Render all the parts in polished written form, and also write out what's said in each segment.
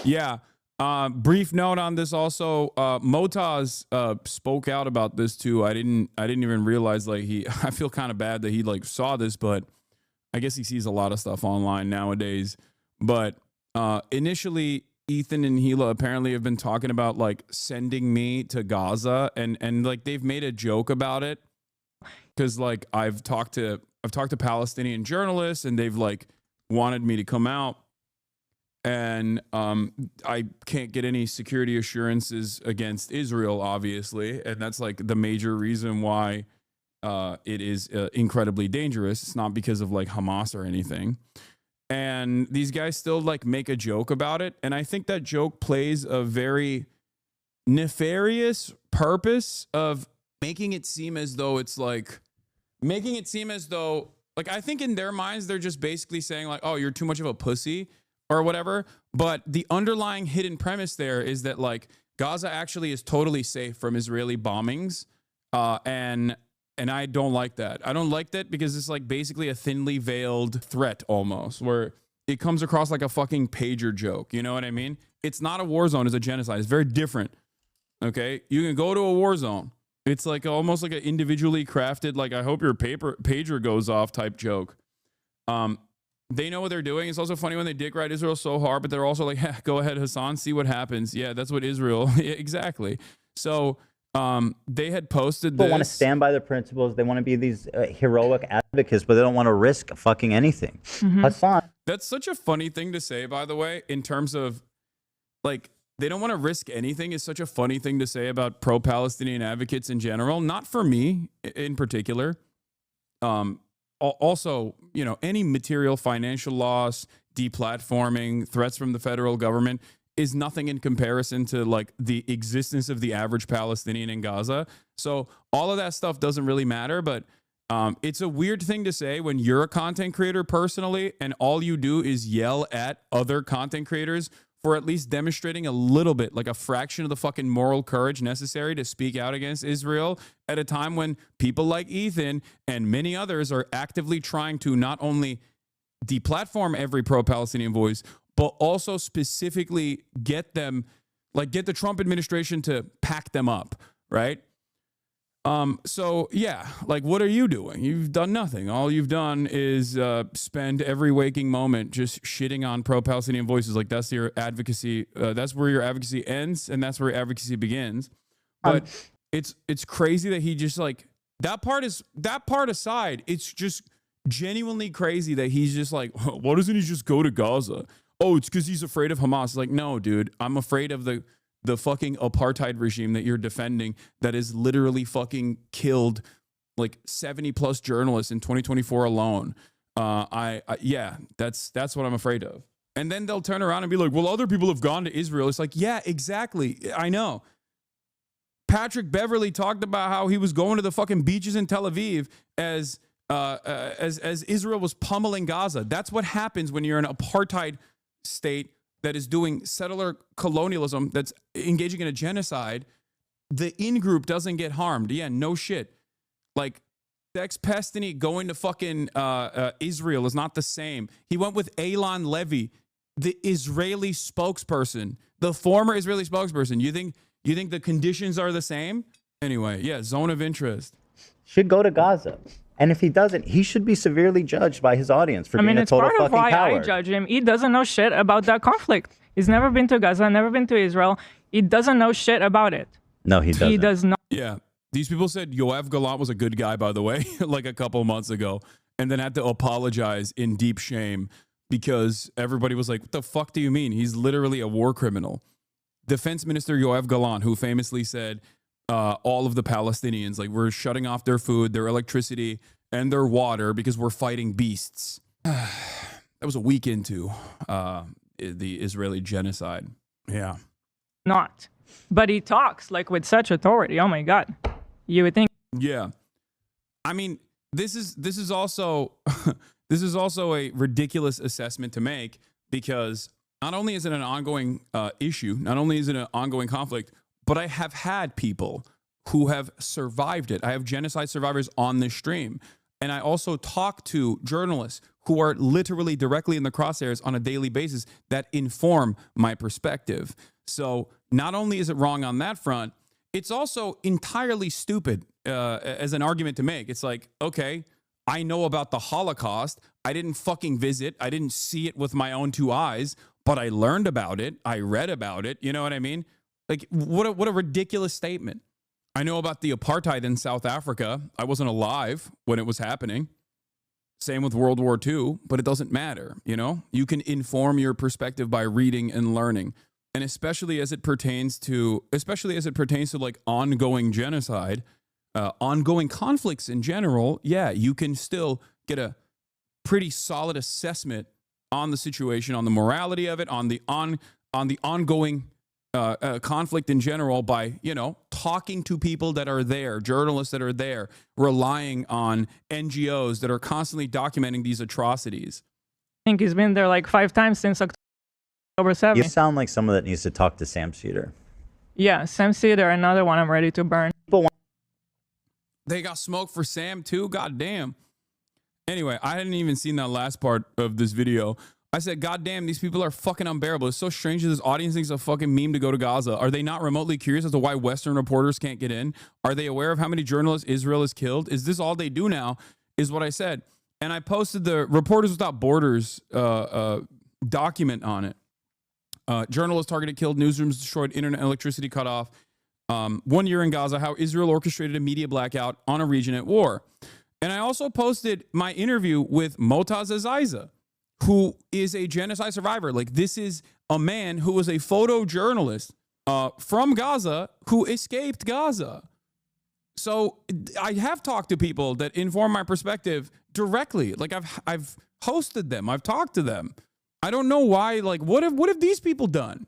Yeah. Brief note on this also. Motaz spoke out about this too. I didn't even realize like I feel kind of bad that he like saw this, but I guess he sees a lot of stuff online nowadays. But initially, Ethan and Gila apparently have been talking about like sending me to Gaza, and like they've made a joke about it because like I've talked to Palestinian journalists and they've like wanted me to come out. And I can't get any security assurances against Israel, obviously. And that's like the major reason why it is incredibly dangerous. It's not because of like Hamas or anything. And these guys still like make a joke about it. And I think that joke plays a very nefarious purpose of making it seem as though like I think in their minds, they're just basically saying like, oh, you're too much of a pussy or whatever. But the underlying hidden premise there is that like Gaza actually is totally safe from Israeli bombings. And I don't like that. I don't like that because it's like basically a thinly veiled threat almost, where it comes across like a fucking pager joke. You know what I mean? It's not a war zone, it's a genocide. It's very different. Okay? You can go to a war zone. It's like almost like an individually crafted, like I hope your pager goes off type joke. They know what they're doing. It's also funny when they dick ride Israel so hard, but they're also like, yeah, go ahead, Hasan, see what happens. Yeah, that's what Israel, yeah, exactly. So they had posted People this. want to stand by their principles. They want to be these heroic advocates, but they don't want to risk fucking anything. Hasan. That's such a funny thing to say, by the way, in terms of like, they don't want to risk anything is such a funny thing to say about pro-Palestinian advocates in general. Not for me in particular. Also, you know, any material financial loss, deplatforming, threats from the federal government is nothing in comparison to like the existence of the average Palestinian in Gaza. So all of that stuff doesn't really matter, but it's a weird thing to say when you're a content creator personally and all you do is yell at other content creators for at least demonstrating a little bit, like a fraction of the fucking moral courage necessary to speak out against Israel at a time when people like Ethan and many others are actively trying to not only deplatform every pro-Palestinian voice, but also specifically get them, like get the Trump administration to pack them up, right? So yeah, like what are you doing? You've done nothing. All you've done is spend every waking moment just shitting on pro-Palestinian voices. Like that's your advocacy. That's where your advocacy ends, and that's where your advocacy begins. But it's crazy that he just like that part aside. It's just genuinely crazy that he's just like, why doesn't he just go to Gaza? Oh, it's because he's afraid of Hamas. It's like, no, dude, I'm afraid of the fucking apartheid regime that you're defending that has literally fucking killed like 70 plus journalists in 2024 alone. Yeah, that's what I'm afraid of. And then they'll turn around and be like, well, other people have gone to Israel. It's like, yeah, exactly. I know. Patrick Beverly talked about how he was going to the fucking beaches in Tel Aviv as Israel was pummeling Gaza. That's what happens when you're an apartheid state that is doing settler colonialism, that's engaging in a genocide. The in-group doesn't get harmed. Yeah, no shit. Like, Dex Pestany going to fucking Israel is not the same. He went with Eilon Levy, the Israeli spokesperson, the former Israeli spokesperson. You think the conditions are the same? Anyway, yeah, zone of interest. Should go to Gaza. And if he doesn't, he should be severely judged by his audience for being a total fucking coward. I mean, it's part of why I judge him. He doesn't know shit about that conflict. He's never been to Gaza, never been to Israel. He doesn't know shit about it. No, he doesn't. He does not. Yeah. These people said Yoav Gallant was a good guy, by the way, like a couple of months ago, and then had to apologize in deep shame because everybody was like, what the fuck do you mean? He's literally a war criminal. Defense Minister Yoav Gallant, who famously said, all of the Palestinians, like, we're shutting off their food, their electricity, and their water because we're fighting beasts. That was a week into the Israeli genocide. Yeah. Not. But he talks like with such authority. Oh my God. You would think. Yeah. I mean, this is also this is also a ridiculous assessment to make because not only is it an ongoing issue, not only is it an ongoing conflict, but I have had people who have survived it. I have genocide survivors on this stream. And I also talk to journalists who are literally directly in the crosshairs on a daily basis that inform my perspective. So not only is it wrong on that front, it's also entirely stupid as an argument to make. It's like, okay, I know about the Holocaust. I didn't fucking visit. I didn't see it with my own 2 eyes, but I learned about it. I read about it. You know what I mean? Like, what a ridiculous statement. I know about the apartheid in South Africa. I wasn't alive when it was happening. Same with World War II, but it doesn't matter. You know, you can inform your perspective by reading and learning. And especially as it pertains to like ongoing genocide, ongoing conflicts in general, yeah, you can still get a pretty solid assessment on the situation, on the morality of it, on the ongoing conflict in general by, you know, talking to people that are there, journalists that are there, relying on NGOs that are constantly documenting these atrocities. I think he's been there like 5 times since October 7th. You sound like someone that needs to talk to Sam Cedar. Yeah, Sam Cedar, another one I'm ready to burn. They got smoke for Sam too? God damn. Anyway, I hadn't even seen that last part of this video. I said, God damn, these people are fucking unbearable. It's so strange that this audience thinks it's a fucking meme to go to Gaza. Are they not remotely curious as to why Western reporters can't get in? Are they aware of how many journalists Israel has killed? Is this all they do now? Is what I said. And I posted the Reporters Without Borders document on it. Journalists targeted, killed, newsrooms destroyed, internet and electricity cut off. 1 year in Gaza, how Israel orchestrated a media blackout on a region at war. And I also posted my interview with Motaz Azaiza, who is a genocide survivor. Like, this is a man who was a photojournalist from Gaza who escaped Gaza. So I have talked to people that inform my perspective directly. Like, I've hosted them. I've talked to them. I don't know why. Like, what have these people done?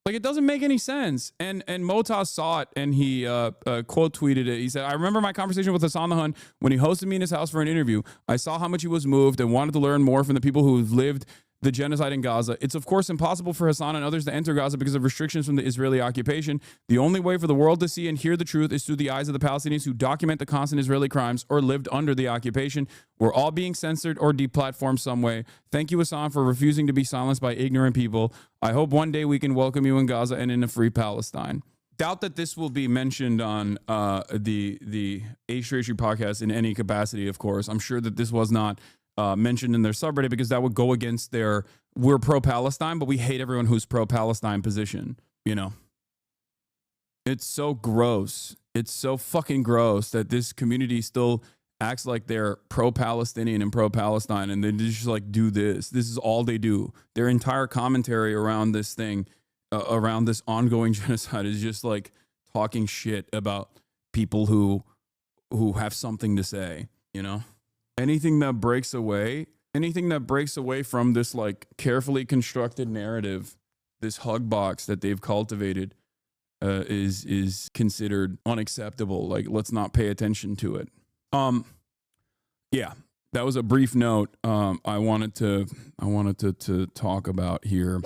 Like, it doesn't make any sense. And Motaz saw it, and he quote tweeted it. He said, I remember my conversation with Hasan when he hosted me in his house for an interview. I saw how much he was moved and wanted to learn more from the people who lived the genocide in Gaza. It's, of course, impossible for Hasan and others to enter Gaza because of restrictions from the Israeli occupation. The only way for the world to see and hear the truth is through the eyes of the Palestinians who document the constant Israeli crimes or lived under the occupation. We're all being censored or deplatformed some way. Thank you, Hasan, for refusing to be silenced by ignorant people. I hope one day we can welcome you in Gaza and in a free Palestine. Doubt that this will be mentioned on the H3H3 podcast in any capacity, of course. I'm sure that this was not mentioned in their subreddit because that would go against their we're pro-Palestine, but we hate everyone who's pro-Palestine position, you know? It's so gross. It's so fucking gross that this community still acts like they're pro-Palestinian and pro-Palestine, and they just like do this. This is all they do. Their entire commentary around this thing, around this ongoing genocide, is just like talking shit about people who have something to say, you know? Anything that breaks away from this like carefully constructed narrative, this hug box that they've cultivated, is considered unacceptable. Like, let's not pay attention to it. Yeah, that was a brief note I wanted to talk about here.